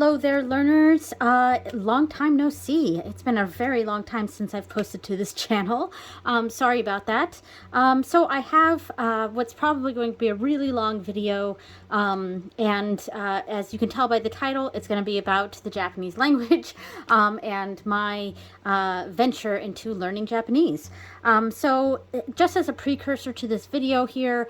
Hello there, learners. Long time no see. It's been a very long time since I've posted to this channel. Sorry about that. So I have what's probably going to be a really long video, and as you can tell by the title, it's going to be about the Japanese language and my venture into learning Japanese. So just as a precursor to this video here,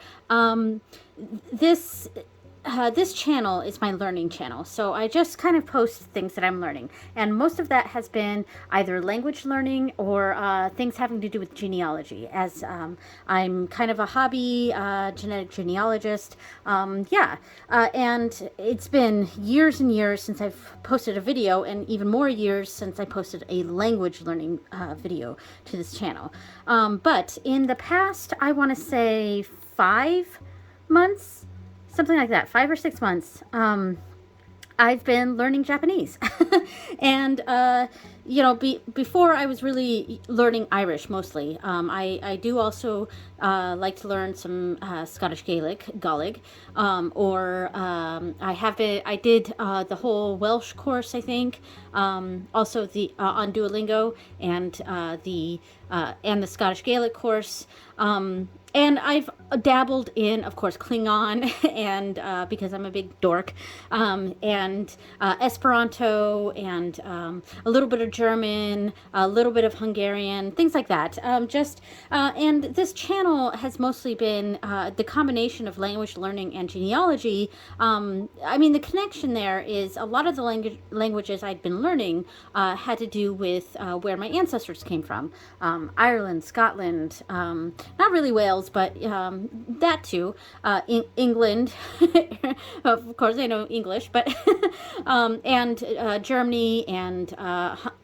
this channel is my learning channel, so I just kind of post things that I'm learning, and most of that has been either language learning or things having to do with genealogy, as I'm kind of a hobby genetic genealogist. And it's been years and years since I've posted a video, and even more years since I posted a language learning video to this channel. But in the past, I want to say 5 months, something like that, 5 or 6 months, I've been learning Japanese. And, before I was really learning Irish mostly. I do also like to learn some Scottish Gaelic, I did the whole Welsh course, I think, also the on Duolingo, and the Scottish Gaelic course. And I've dabbled in, of course, Klingon, and because I'm a big dork, and Esperanto, and a little bit of German, a little bit of Hungarian, things like that. And this channel has mostly been the combination of language learning and genealogy. The connection there is a lot of the languages I'd been learning had to do with where my ancestors came from. Ireland, Scotland, not really Wales, but that too. England, of course I know English, but and Germany and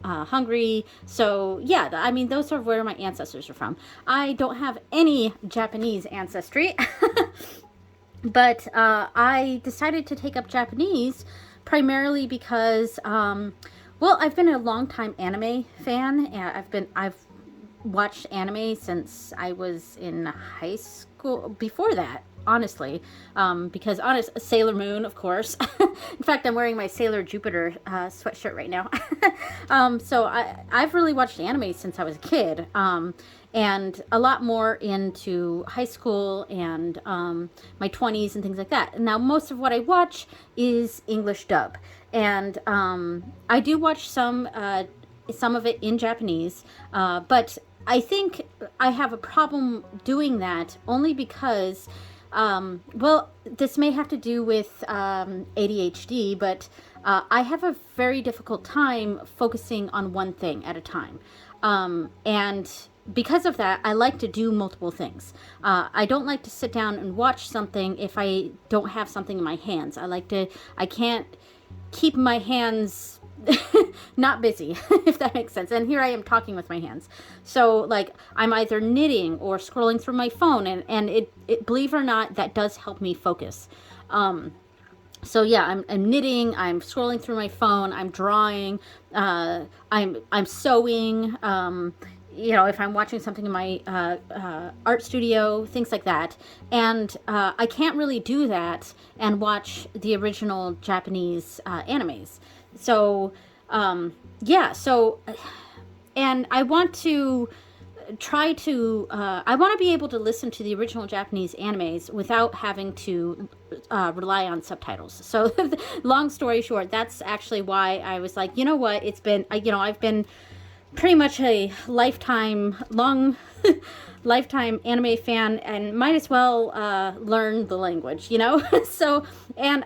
Hungary. So yeah, those are where my ancestors are from. I don't have any Japanese ancestry, but I decided to take up Japanese primarily because, I've been a long-time anime fan. I've watched anime since I was in high school. Before that, honestly, because Sailor Moon, of course. In fact, I'm wearing my Sailor Jupiter sweatshirt right now. So I've really watched anime since I was a kid, and a lot more into high school and my 20s and things like that. Now, most of what I watch is English dub, and I do watch some of it in Japanese, but I think I have a problem doing that only because, this may have to do with ADHD, but I have a very difficult time focusing on one thing at a time. And because of that, I like to do multiple things. I don't like to sit down and watch something if I don't have something in my hands. I can't keep my hands not busy, if that makes sense. And here I am talking with my hands. So like I'm either knitting or scrolling through my phone, and it believe it or not, that does help me focus. So yeah, I'm knitting, I'm scrolling through my phone, I'm drawing, I'm sewing, if I'm watching something in my art studio, things like that. And I can't really do that and watch the original Japanese animes. So, and I want to I want to be able to listen to the original Japanese animes without having to rely on subtitles. So, long story short, that's actually why I was like, you know what, I've been pretty much a lifetime anime fan, and might as well learn the language, So, and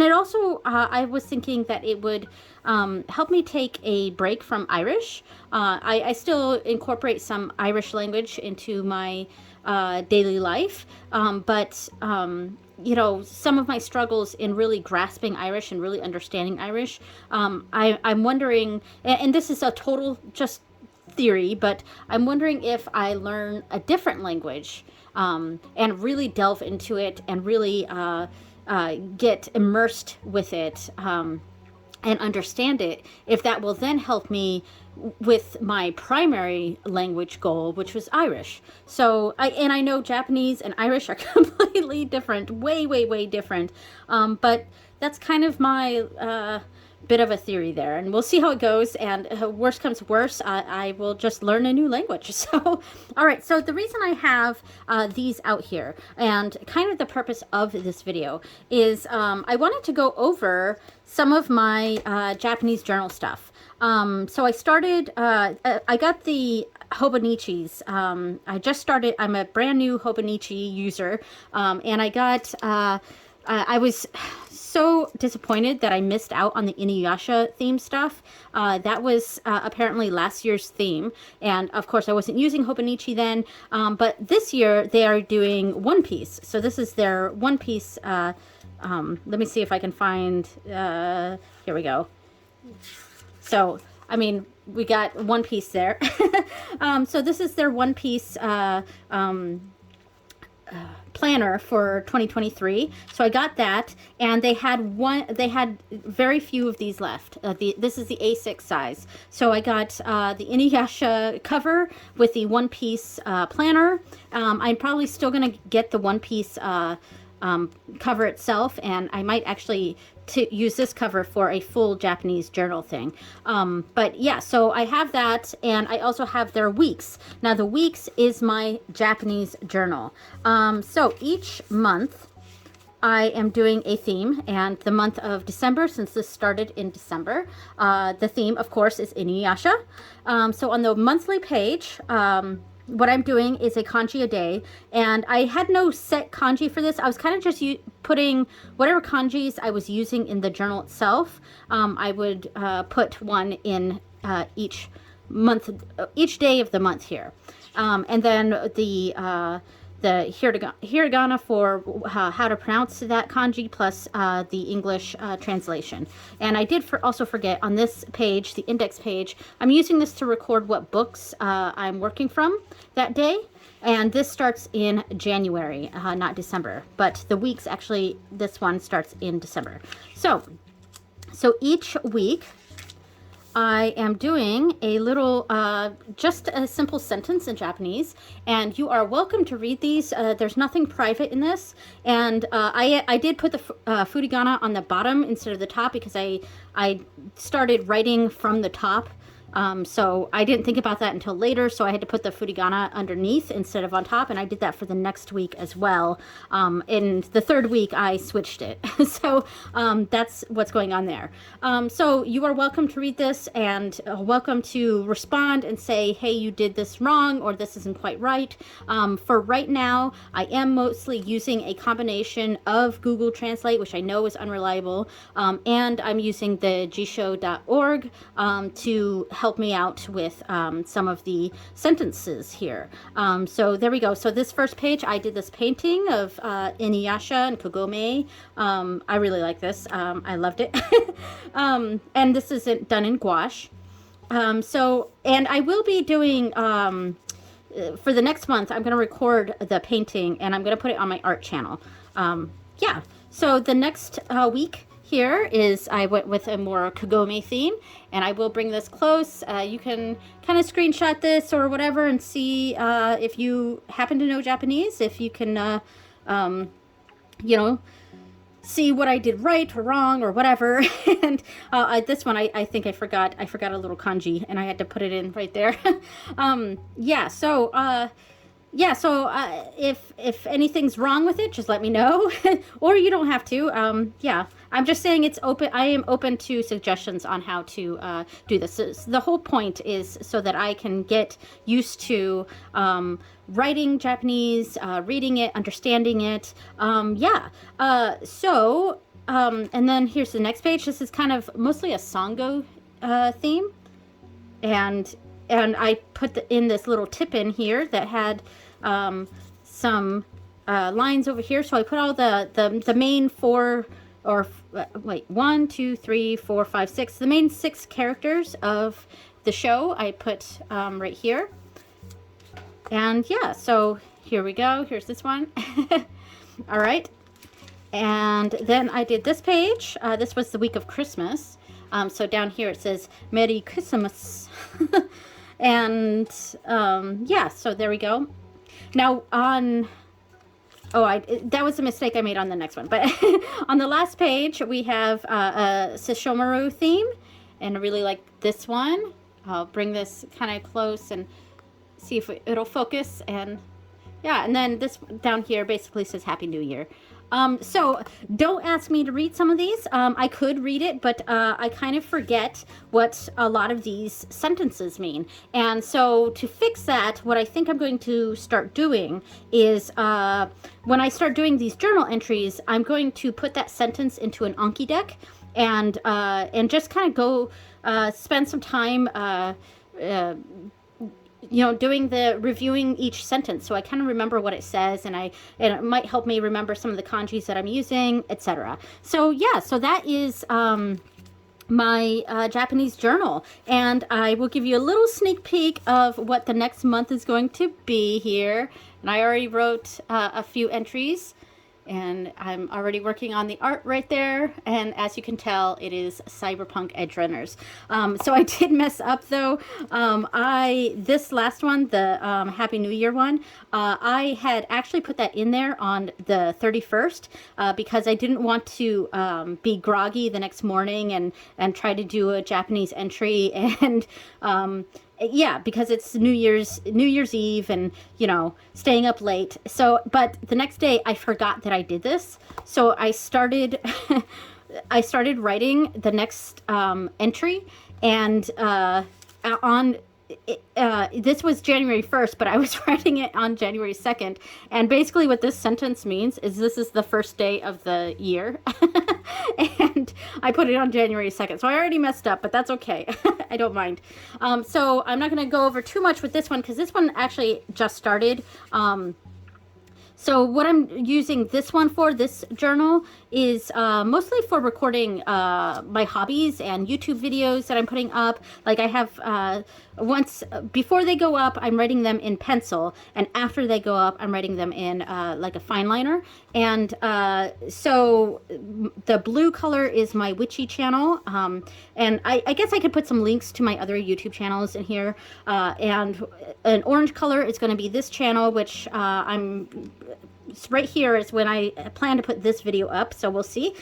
it also, I was thinking that it would help me take a break from Irish. I still incorporate some Irish language into my daily life, but some of my struggles in really grasping Irish and really understanding Irish, I'm wondering, and this is a total just theory, but I'm wondering if I learn a different language and really delve into it and really get immersed with it and understand it, if that will then help me with my primary language goal, which was Irish. So I know Japanese and Irish are completely different, way different, but that's kind of my bit of a theory there, and we'll see how it goes. And worst comes worse, I will just learn a new language. So, all right. So the reason I have these out here, and kind of the purpose of this video, is I wanted to go over some of my Japanese journal stuff. So I started, I got the Hobonichis. I just started, I'm a brand new Hobonichi user, and I got, I was so disappointed that I missed out on the Inuyasha theme stuff. That was apparently last year's theme, and of course I wasn't using Hobonichi then, but this year they are doing One Piece. So this is their One Piece, let me see if I can find, here we go. So, I mean, we got One Piece there. So this is their One Piece planner for 2023. So I got that, and they had very few of these left. This is the A6 size. So I got the Inuyasha cover with the One Piece planner. I'm probably still gonna get the One Piece cover itself, and I might actually use this cover for a full Japanese journal thing. But yeah, so I have that, and I also have their weeks. Now the weeks is my Japanese journal. So each month I am doing a theme, and the month of December, since this started in December, the theme of course is Inuyasha. So on the monthly page, what I'm doing is a kanji a day, and I had no set kanji for this. I was kind of just putting whatever kanjis I was using in the journal itself. I would put one in each month, each day of the month here, and then the hiragana for how to pronounce that kanji, plus the English translation. And I did also forget on this page, the index page, I'm using this to record what books I'm working from that day. And this starts in January, not December. But the weeks, actually, this one starts in December. So each week, I am doing a little, just a simple sentence in Japanese, and you are welcome to read these. There's nothing private in this, and I did put the furigana on the bottom instead of the top because I started writing from the top. So I didn't think about that until later, so I had to put the furigana underneath instead of on top, and I did that for the next week as well. In the third week, I switched it. So that's what's going on there. So you are welcome to read this, and welcome to respond and say, hey, you did this wrong, or this isn't quite right. For right now, I am mostly using a combination of Google Translate, which I know is unreliable, and I'm using the jisho.org to help me out with some of the sentences here. So there we go. So this first page, I did this painting of Inuyasha and Kagome. I really like this. I loved it. And this is done in gouache. And I will be doing, for the next month, I'm going to record the painting, and I'm going to put it on my art channel. Yeah. So the next week, here is, I went with a more Kagome theme, and I will bring this close. You can kind of screenshot this or whatever and see if you happen to know Japanese, if you can, you know, see what I did right or wrong or whatever. And this one, I think I forgot a little kanji, and I had to put it in right there. Yeah, so if anything's wrong with it, just let me know, or you don't have to. Yeah, I'm just saying it's open. I am open to suggestions on how to do this. So the whole point is so that I can get used to writing Japanese, reading it, understanding it. Yeah. And then here's the next page. This is kind of mostly a Sango theme, and I put in this little tip in here that had some lines over here. So I put all the main four, or wait, 1, 2, 3, 4, 5, 6, the main 6 characters of the show I put right here. And yeah, so here we go. Here's this one. All right. And then I did this page. This was the week of Christmas. So down here it says Merry Christmas. And yeah, so there we go. Now on that was a mistake I made on the next one. But on the last page, we have a Sesshomaru theme, and I really like this one. I'll bring this kind of close and see if it'll focus. And yeah, and then this down here basically says Happy New Year. So don't ask me to read some of these. I could read it, but I kind of forget what a lot of these sentences mean. And so to fix that, what I think I'm going to start doing is when I start doing these journal entries, I'm going to put that sentence into an Anki deck and just kind of go spend some time doing the reviewing each sentence, so I kind of remember what it says, and it might help me remember some of the kanjis that I'm using, etc. So yeah, so that is my Japanese journal, and I will give you a little sneak peek of what the next month is going to be here. And I already wrote a few entries, and I'm already working on the art right there. And as you can tell, it is Cyberpunk Edge Runners. So I did mess up though. This last one, the Happy New Year one, I had actually put that in there on the 31st because I didn't want to be groggy the next morning and try to do a Japanese entry and yeah, because it's New Year's Eve and, staying up late. So, but the next day I forgot that I did this. So I started, I started writing the next entry, and this was January 1st, but I was writing it on January 2nd. And basically what this sentence means is this is the first day of the year. And I put it on January 2nd. So I already messed up, but that's okay. I don't mind. So I'm not going to go over too much with this one because this one actually just started. So what I'm using this one for, this journal, is mostly for recording my hobbies and YouTube videos that I'm putting up. Like I have, before they go up, I'm writing them in pencil, and after they go up, I'm writing them in like a fine liner. And so the blue color is my witchy channel, and I guess I could put some links to my other YouTube channels in here. And an orange color is going to be this channel, which right here is when I plan to put this video up, so we'll see.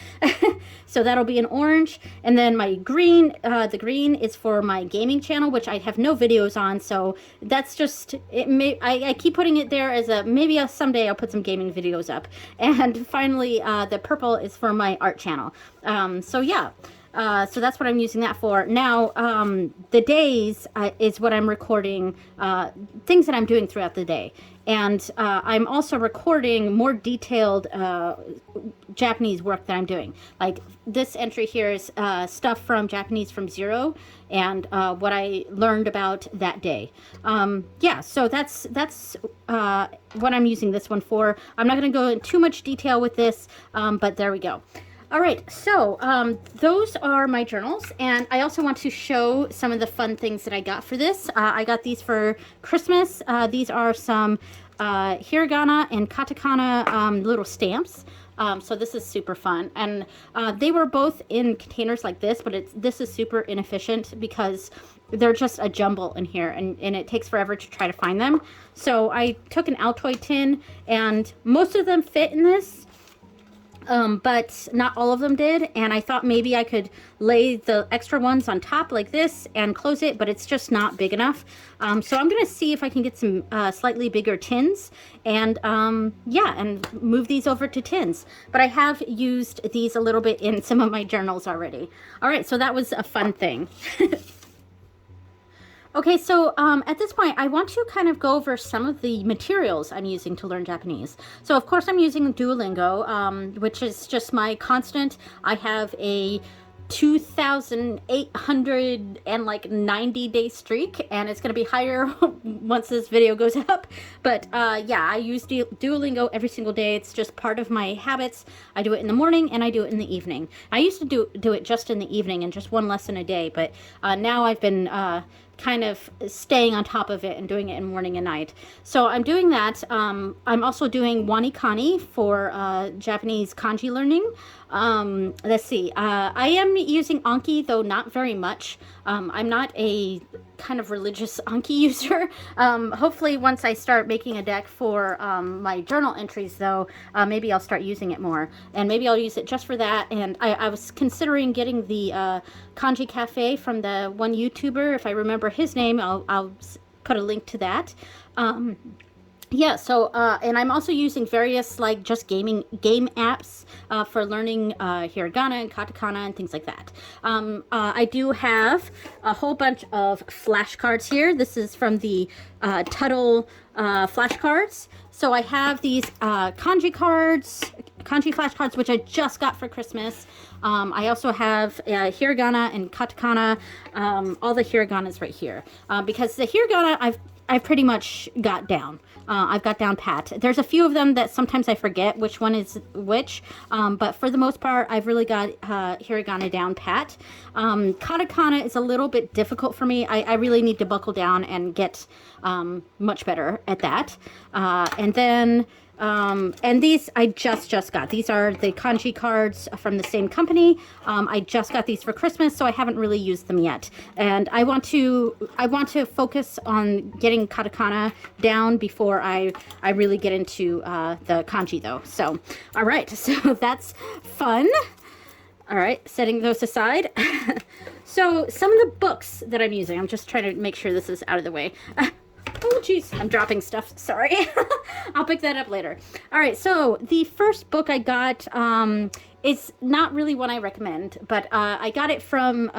So that'll be an orange, and then my green, the green is for my gaming channel, which I have no videos on, so that's just it. I keep putting it there as maybe someday I'll put some gaming videos up. And finally, the purple is for my art channel. So yeah. So that's what I'm using that for. Now, the days is what I'm recording, things that I'm doing throughout the day. And I'm also recording more detailed Japanese work that I'm doing. Like this entry here is stuff from Japanese from Zero and what I learned about that day. Yeah, so that's what I'm using this one for. I'm not going to go into too much detail with this, but there we go. All right, so those are my journals, and I also want to show some of the fun things that I got for this. I got these for Christmas. These are some Hiragana and Katakana little stamps. So this is super fun, and they were both in containers like this, but this is super inefficient because they're just a jumble in here, and it takes forever to try to find them. So I took an Altoid tin, and most of them fit in this. But not all of them did, and I thought maybe I could lay the extra ones on top like this and close it, but it's just not big enough. So I'm gonna see if I can get some slightly bigger tins and yeah, and move these over to tins. But I have used these a little bit in some of my journals already. All right, so that was a fun thing. Okay, so at this point, I want to kind of go over some of the materials I'm using to learn Japanese. So, of course, I'm using Duolingo, which is just my constant. I have a 2,890-day streak, and it's going to be higher once this video goes up. But yeah, I use Duolingo every single day. It's just part of my habits. I do it in the morning and I do it in the evening. I used to do it just in the evening and just one lesson a day, but now I've been kind of staying on top of it and doing it in morning and night. So I'm doing that. I'm also doing Wanikani for Japanese kanji learning. Let's see. I am using Anki, though not very much. I'm not a kind of religious Anki user. Hopefully once I start making a deck for my journal entries, though, maybe I'll start using it more. And maybe I'll use it just for that. And I was considering getting the Kanji Cafe from the one YouTuber. If I remember his name, I'll put a link to that. Yeah, so, and I'm also using various, like, just game apps for learning hiragana and katakana and things like that. I do have a whole bunch of flashcards here. This is from the Tuttle flashcards. So I have these kanji flashcards, which I just got for Christmas. I also have hiragana and katakana, all the hiraganas right here. Because the hiragana I've pretty much got down. I've got down pat. There's a few of them that sometimes I forget which one is which, but for the most part, I've really got hiragana down pat. Katakana is a little bit difficult for me. I really need to buckle down and get much better at that. And then and these I just got. These are the kanji cards from the same company. I just got these for Christmas, so I haven't really used them yet. And I want to focus on getting katakana down before I really get into the kanji, though. So, all right, so that's fun. All right, setting those aside. So some of the books that I'm using, I'm just trying to make sure this is out of the way. Oh, geez, I'm dropping stuff. Sorry. I'll pick that up later. All right, so the first book I got is not really one I recommend, but I got it from,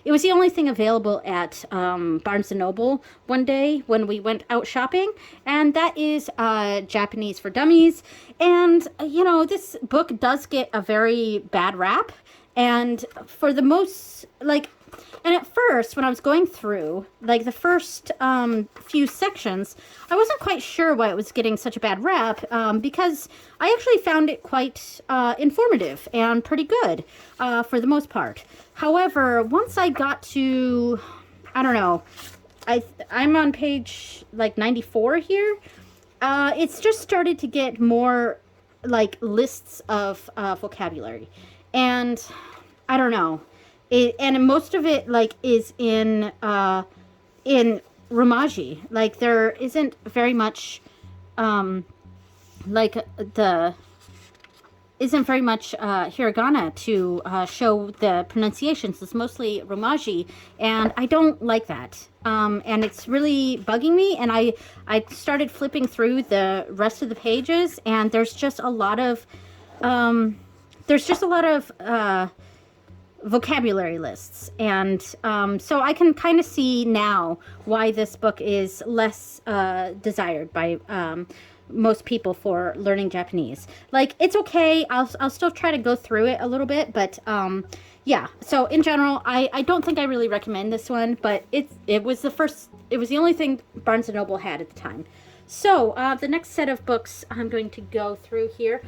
it was the only thing available at Barnes & Noble one day when we went out shopping, and that is Japanese for Dummies. And, you know, this book does get a very bad rap, and for the most, like, and at first, when I was going through, like, the first few sections, I wasn't quite sure why it was getting such a bad rap, because I actually found it quite informative and pretty good for the most part. However, once I got to, I don't know, I'm on page, like, 94 here, it's just started to get more, like, lists of vocabulary. And I don't know. And most of it, like, is in Romaji. Like, there isn't very much, hiragana to show the pronunciations. It's mostly Romaji, and I don't like that. And it's really bugging me, and I started flipping through the rest of the pages, and there's just a lot of, vocabulary lists, and so I can kind of see now why this book is less desired by most people for learning Japanese. Like, it's okay, I'll still try to go through it a little bit, but yeah, so in general, I don't think I really recommend this one, but it was the only thing Barnes & Noble had at the time. So the next set of books I'm going to go through here,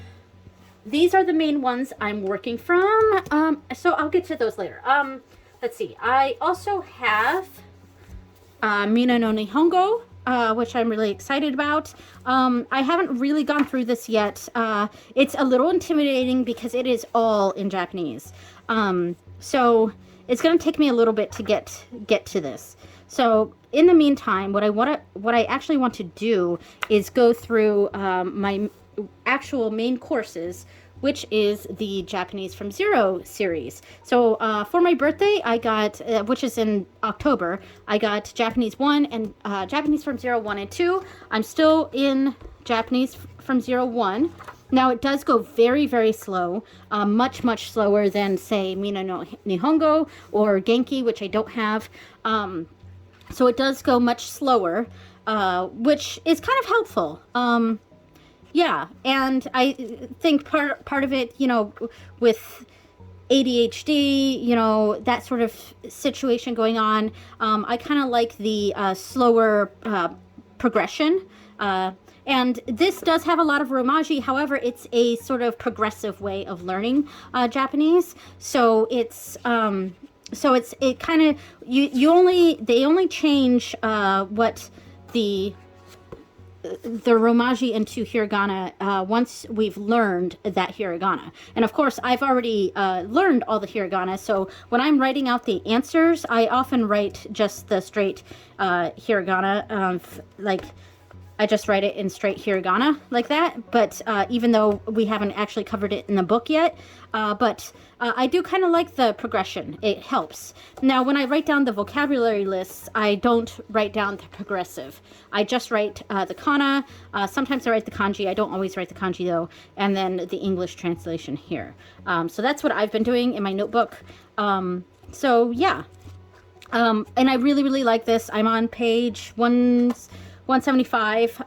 these are the main ones I'm working from, so I'll get to those later. Let's see, I also have Mina no Nihongo, which I'm really excited about. I haven't really gone through this yet. It's a little intimidating because it is all in Japanese. So it's going to take me a little bit to get to this. So in the meantime, what I actually want to do is go through my actual main courses, which is the Japanese from Zero series. So for my birthday, I got, which is in October, I got Japanese 1 and Japanese from Zero 1 and 2. I'm still in Japanese from Zero 1. Now, it does go very, very slow, much, much slower than, say, Mina no Nihongo or Genki, which I don't have. So it does go much slower, which is kind of helpful. Yeah, and I think part of it, you know, with ADHD, you know, that sort of situation going on, I kind of like the slower progression. And this does have a lot of Romaji, however, it's a sort of progressive way of learning Japanese. So it's it kind of they only change what the the romaji into hiragana once we've learned that hiragana. And of course, I've already learned all the hiragana, so when I'm writing out the answers, I often write just the straight hiragana, like I just write it in straight hiragana like that, but even though we haven't actually covered it in the book yet, but I do kind of like the progression. It helps. Now, when I write down the vocabulary lists, I don't write down the progressive. I just write the kana. Sometimes I write the kanji. I don't always write the kanji, though, and then the English translation here. So that's what I've been doing in my notebook. So, yeah. And I really, really like this. I'm on page 175,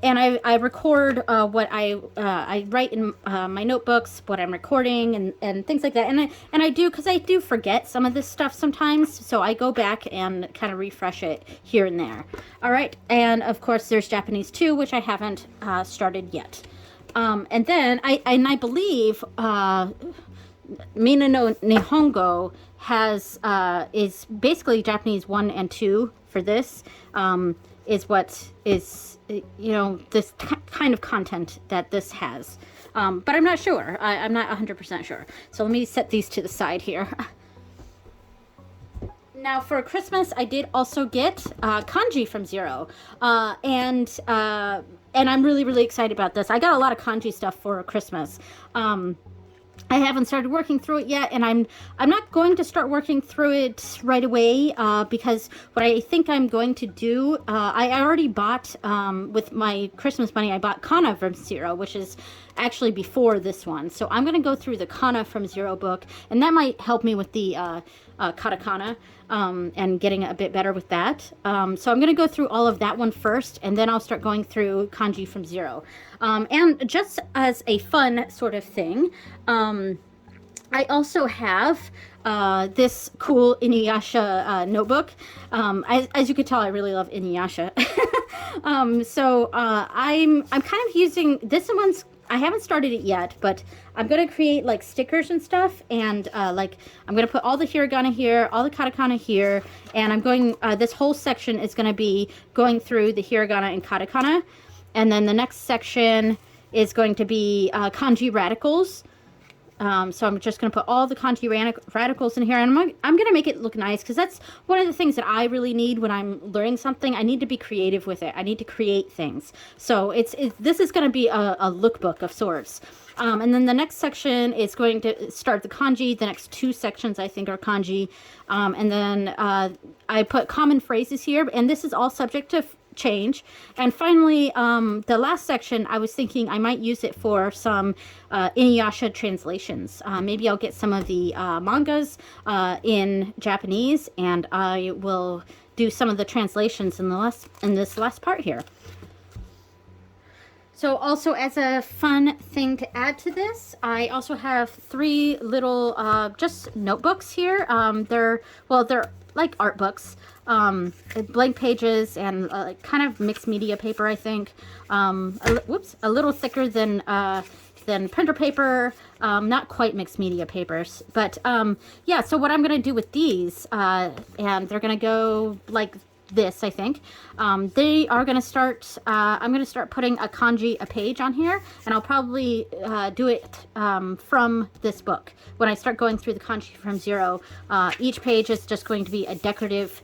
and I record what I write in my notebooks, what I'm recording, and things like that. And I do, because I do forget some of this stuff sometimes, so I go back and kind of refresh it here and there. All right, and of course there's Japanese too, which I haven't started yet. And then I believe Mina no Nihongo is basically Japanese 1 and 2 for this, is what is, this kind of content that this has. But I'm not sure. I'm not 100% sure. So let me set these to the side here. Now, for Christmas, I did also get kanji from Zero. And I'm really, really excited about this. I got a lot of kanji stuff for Christmas. I haven't started working through it yet, and I'm not going to start working through it right away, because what I think I'm going to do, I already bought, with my Christmas money, I bought kana from Zero, which is actually before this one. So I'm going to go through the kana from Zero book, and that might help me with the katakana, and getting a bit better with that. So I'm going to go through all of that one first, and then I'll start going through kanji from Zero. And just as a fun sort of thing, I also have this cool Inuyasha notebook. As you can tell, I really love Inuyasha. So I'm kind of using this one's. I haven't started it yet, but I'm going to create like stickers and stuff, and I'm going to put all the hiragana here, all the katakana here, and I'm going, this whole section is going to be going through the hiragana and katakana, and then the next section is going to be kanji radicals. So I'm just going to put all the kanji radicals in here, and I'm going to make it look nice, because that's one of the things that I really need when I'm learning something. I need to be creative with it. I need to create things. So this is going to be a lookbook of sorts. And then the next section is going to start the kanji. The next 2 sections, I think, are kanji. And then I put common phrases here, and this is all subject to change. And finally, the last section, I was thinking I might use it for some Inuyasha translations. Maybe I'll get some of the mangas in Japanese, and I will do some of the translations in this last part here. So also, as a fun thing to add to this, I also have 3 little just notebooks here. They're like art books, blank pages, and kind of mixed media paper, I think. A little thicker than printer paper, not quite mixed media papers, but yeah. So what I'm gonna do with these, and they're gonna go like this, I think. They are going to start, I'm going to start putting a kanji a page on here, and I'll probably do it from this book. When I start going through the kanji from Zero, each page is just going to be a decorative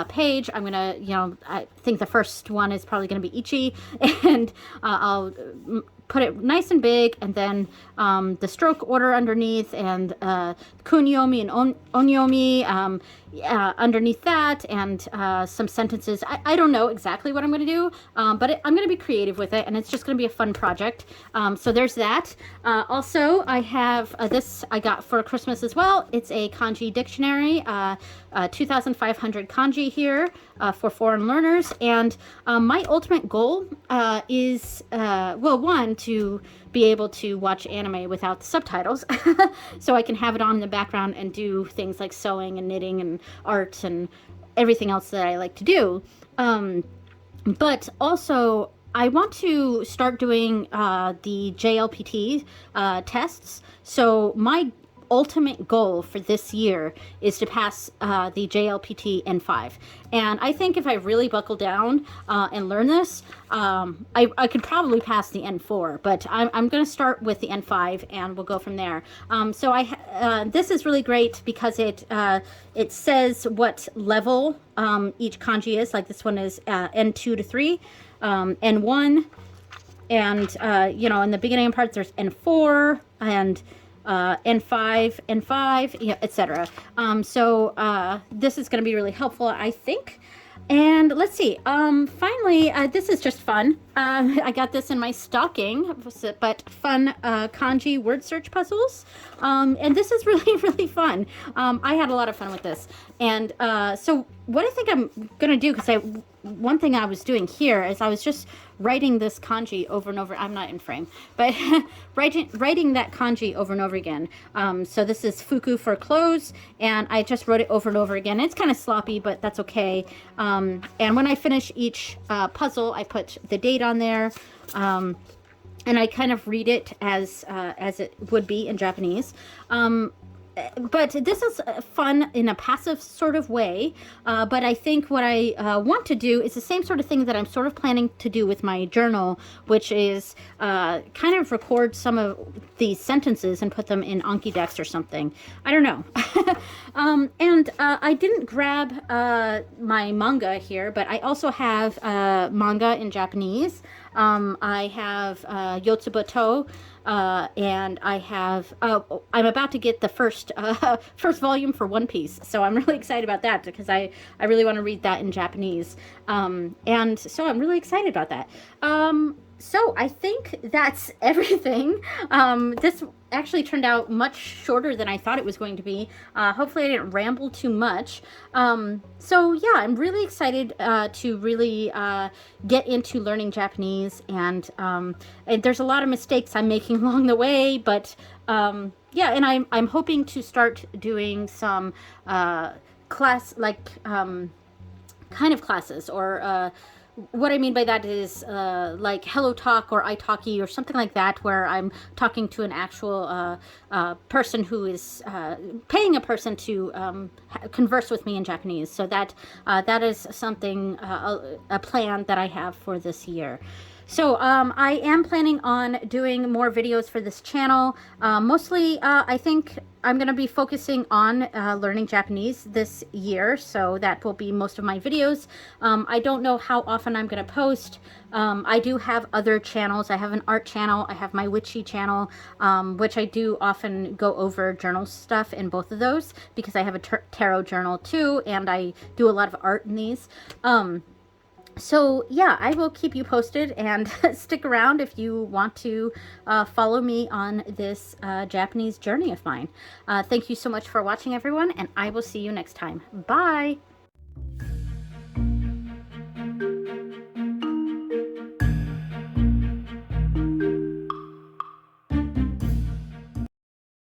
page. I'm going to, I think the first one is probably going to be Ichi, and I'll put it nice and big, and then the stroke order underneath, and kunyomi and onyomi underneath that, and some sentences. I don't know exactly what I'm going to do, but I'm going to be creative with it, and it's just going to be a fun project. So there's that. Also, I have this I got for Christmas as well. It's a Kanji Dictionary, 2,500 kanji here for foreign learners. And my ultimate goal is, well, one, to be able to watch anime without the subtitles, so I can have it on in the background and do things like sewing and knitting and art and everything else that I like to do. But also, I want to start doing the JLPT tests. So my ultimate goal for this year is to pass the JLPT N5. And I think if I really buckle down and learn this, I could probably pass the N4, but I'm going to start with the N5 and we'll go from there. So this is really great because it says what level each kanji is. Like this one is N2 to 3, N1, and you know, in the beginning part there's N4 and N5, N5, etc. So this is going to be really helpful, I think. And let's see, finally, this is just fun. I got this in my stocking, but fun kanji word search puzzles. And this is really, really fun. I had a lot of fun with this. And so what I think I'm going to do, because one thing I was doing here is I was just writing this kanji over and over. I'm not in frame, but writing that kanji over and over again. So this is fuku for clothes, and I just wrote it over and over again. It's kind of sloppy, but that's okay. And when I finish each puzzle, I put the date on there, and I kind of read it as it would be in Japanese. But this is fun in a passive sort of way, but I think what I want to do is the same sort of thing that I'm sort of planning to do with my journal, which is kind of record some of these sentences and put them in Anki decks or something. I don't know. And I didn't grab my manga here, but I also have manga in Japanese. I have Yotsubato, and I have, I'm about to get the first volume for One Piece. So I'm really excited about that because I really want to read that in Japanese. And so I'm really excited about that. So I think that's everything. This actually turned out much shorter than I thought it was going to be. Hopefully I didn't ramble too much. So yeah, I'm really excited to really get into learning Japanese, and there's a lot of mistakes I'm making along the way, but yeah, and I'm hoping to start doing some class, like kind of classes, or what I mean by that is like HelloTalk or iTalki or something like that, where I'm talking to an actual person who is paying a person to converse with me in Japanese. So that is something, a plan that I have for this year. So I am planning on doing more videos for this channel. Mostly, I think I'm going to be focusing on learning Japanese this year, so that will be most of my videos. I don't know how often I'm going to post. I do have other channels. I have an art channel. I have my witchy channel, which I do often go over journal stuff in both of those, because I have a tarot journal too, and I do a lot of art in these. So yeah, I will keep you posted, and stick around if you want to follow me on this Japanese journey of mine. Thank you so much for watching, everyone, and I will see you next time. Bye!